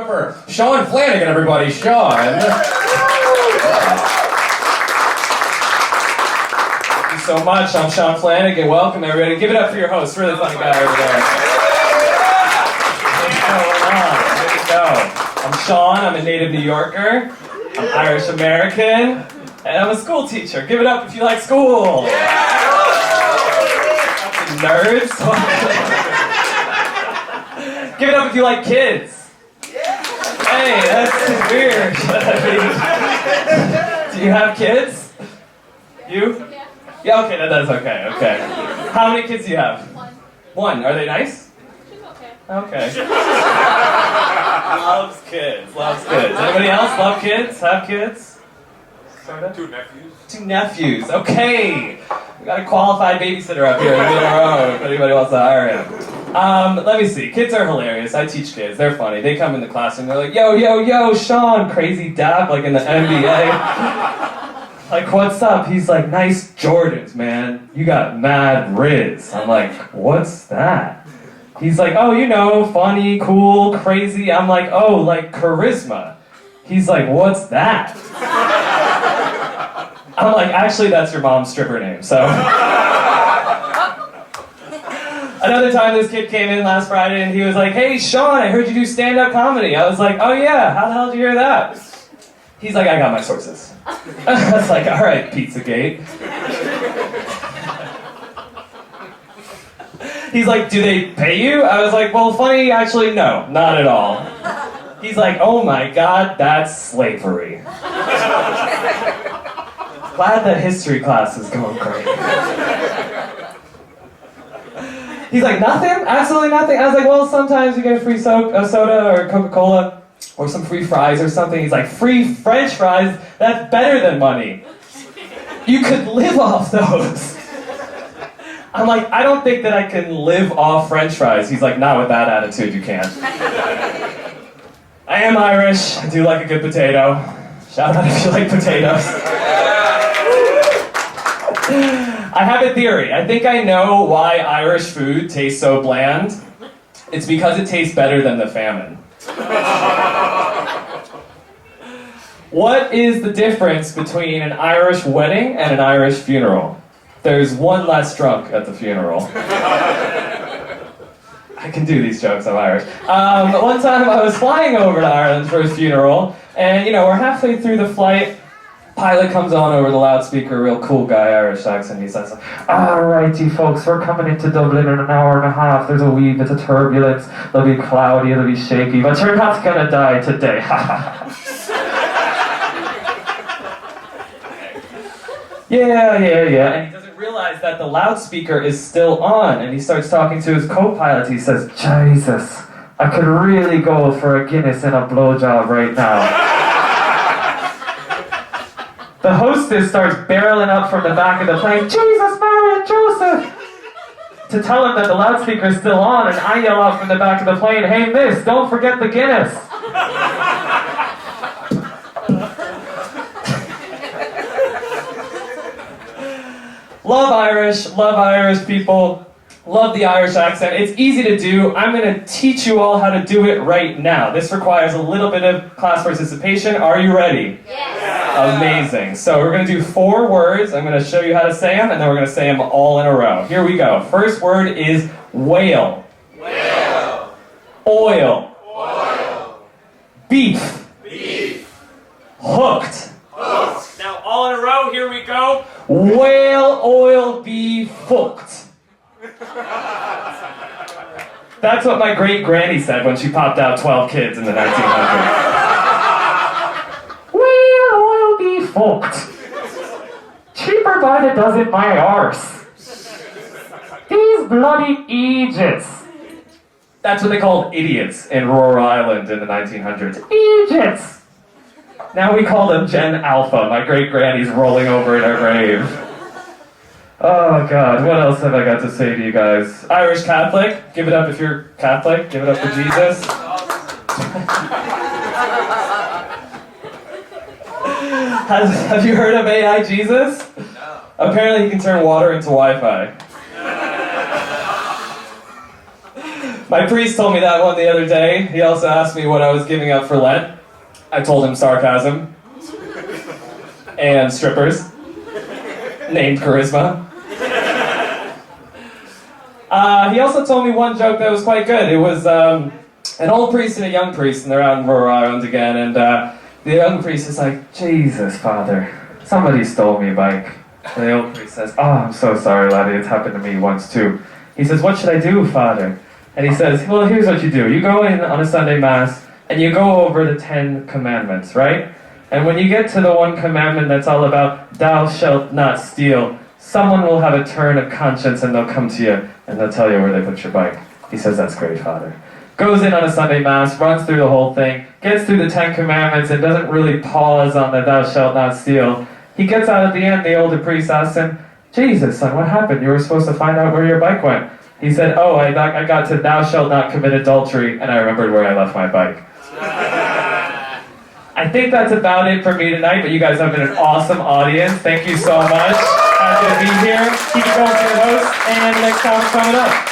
up for Sean Flanagan, everybody. Sean. Thank you so much. I'm Sean Flanagan. Welcome, everybody. Give it up for your host. Really funny guy over there. What's going on? Here we go. I'm Sean. I'm a native New Yorker. I'm Irish American. And I'm a school teacher. Give it up if you like school. Nerds. Give it up if you like kids. Hey, that's weird. Do you have kids? You? Yeah, okay, that's okay, okay. How many kids do you have? One. Are they nice? Okay. Loves kids, loves kids. Anybody else love kids? Have kids? Sorta? 2 nephews. 2 nephews, okay. We got a qualified babysitter up here in the middle of the road if anybody wants to hire him. Let me see. Kids are hilarious. I teach kids. They're funny. They come in the classroom. They're like, yo, yo, yo, Sean, crazy dap, like in the NBA. Like, what's up? He's like, nice Jordans, man. You got mad riz. I'm like, what's that? He's like, oh, you know, funny, cool, crazy. I'm like, oh, like charisma. He's like, what's that? I'm like, actually, that's your mom's stripper name, so. Another time, this kid came in last Friday, and he was like, hey, Sean, I heard you do stand-up comedy. I was like, oh, yeah, how the hell did you hear that? He's like, I got my sources. I was like, all right, Pizzagate. He's like, do they pay you? I was like, well, funny, actually, no, not at all. He's like, oh my God, that's slavery. Glad that history class is going great. He's like, nothing? Absolutely nothing? I was like, well, sometimes you get a free soda or Coca-Cola or some free fries or something. He's like, free French fries? That's better than money. You could live off those. I'm like, I don't think that I can live off French fries. He's like, not with that attitude, you can't. I am Irish. I do like a good potato. Shout out if you like potatoes. I have a theory. I think I know why Irish food tastes so bland. It's because it tastes better than the famine. What is the difference between an Irish wedding and an Irish funeral? There's one less drunk at the funeral. I can do these jokes, I'm Irish. One time I was flying over to Ireland for a funeral, and you know, we're halfway through the flight. Pilot comes on over the loudspeaker, real cool guy, Irish accent. He says, alrighty folks, we're coming into Dublin in an hour and a half. There's a wee bit of turbulence. It'll be cloudy, it'll be shaky, but you're not gonna die today. Yeah. And he doesn't realize that the loudspeaker is still on, and he starts talking to his co-pilot. He says, Jesus, I could really go for a Guinness and a blowjob right now. The hostess starts barreling up from the back of the plane, Jesus, Mary, and Joseph! To tell him that the loudspeaker is still on, and I yell out from the back of the plane, hey miss, don't forget the Guinness! Love Irish people, love the Irish accent. It's easy to do. I'm going to teach you all how to do it right now. This requires a little bit of class participation. Are you ready? Yes. Amazing. So we're going to do 4 words. I'm going to show you how to say them, and then we're going to say them all in a row. Here we go. First word is whale. Whale. Oil. Oil. Beef. Beef. Hooked. Hooked. Now all in a row, here we go. Whale, oil, beef, hooked. That's what my great-granny said when she popped out 12 kids in the 1900s. Whale, oil, beef, hooked. Cheaper by the dozen, my arse. These bloody idiots. That's what they called idiots in rural Ireland in the 1900s. Idiots! Now we call them Gen Alpha. My great-granny's rolling over in her grave. Oh God, what else have I got to say to you guys? Irish Catholic, give it up if you're Catholic, give it up for Jesus. Have you heard of AI Jesus? No. Apparently he can turn water into Wi-Fi. My priest told me that one the other day. He also asked me what I was giving up for Lent. I told him sarcasm. And strippers. Named Charisma. He also told me one joke that was quite good. It was an old priest and a young priest, and they're out in Rhode Island again, and the young priest is like, Jesus, Father, somebody stole me a bike. And the old priest says, oh, I'm so sorry, laddie, it's happened to me once too. He says, what should I do, Father? And he says, well, here's what you do. You go in on a Sunday Mass, and you go over the 10 commandments, right? And when you get to the one commandment that's all about, thou shalt not steal, someone will have a turn of conscience, and they'll come to you, and they'll tell you where they put your bike. He says, that's great, Father. Goes in on a Sunday Mass, runs through the whole thing, gets through the 10 commandments, and doesn't really pause on the thou shalt not steal. He gets out at the end, the older priest asks him, Jesus, son, what happened? You were supposed to find out where your bike went. He said, oh, I got to thou shalt not commit adultery, and I remembered where I left my bike. I think that's about it for me tonight, but you guys have been an awesome audience. Thank you so much. Happy to be here. Keep it going for your host, and next time coming up.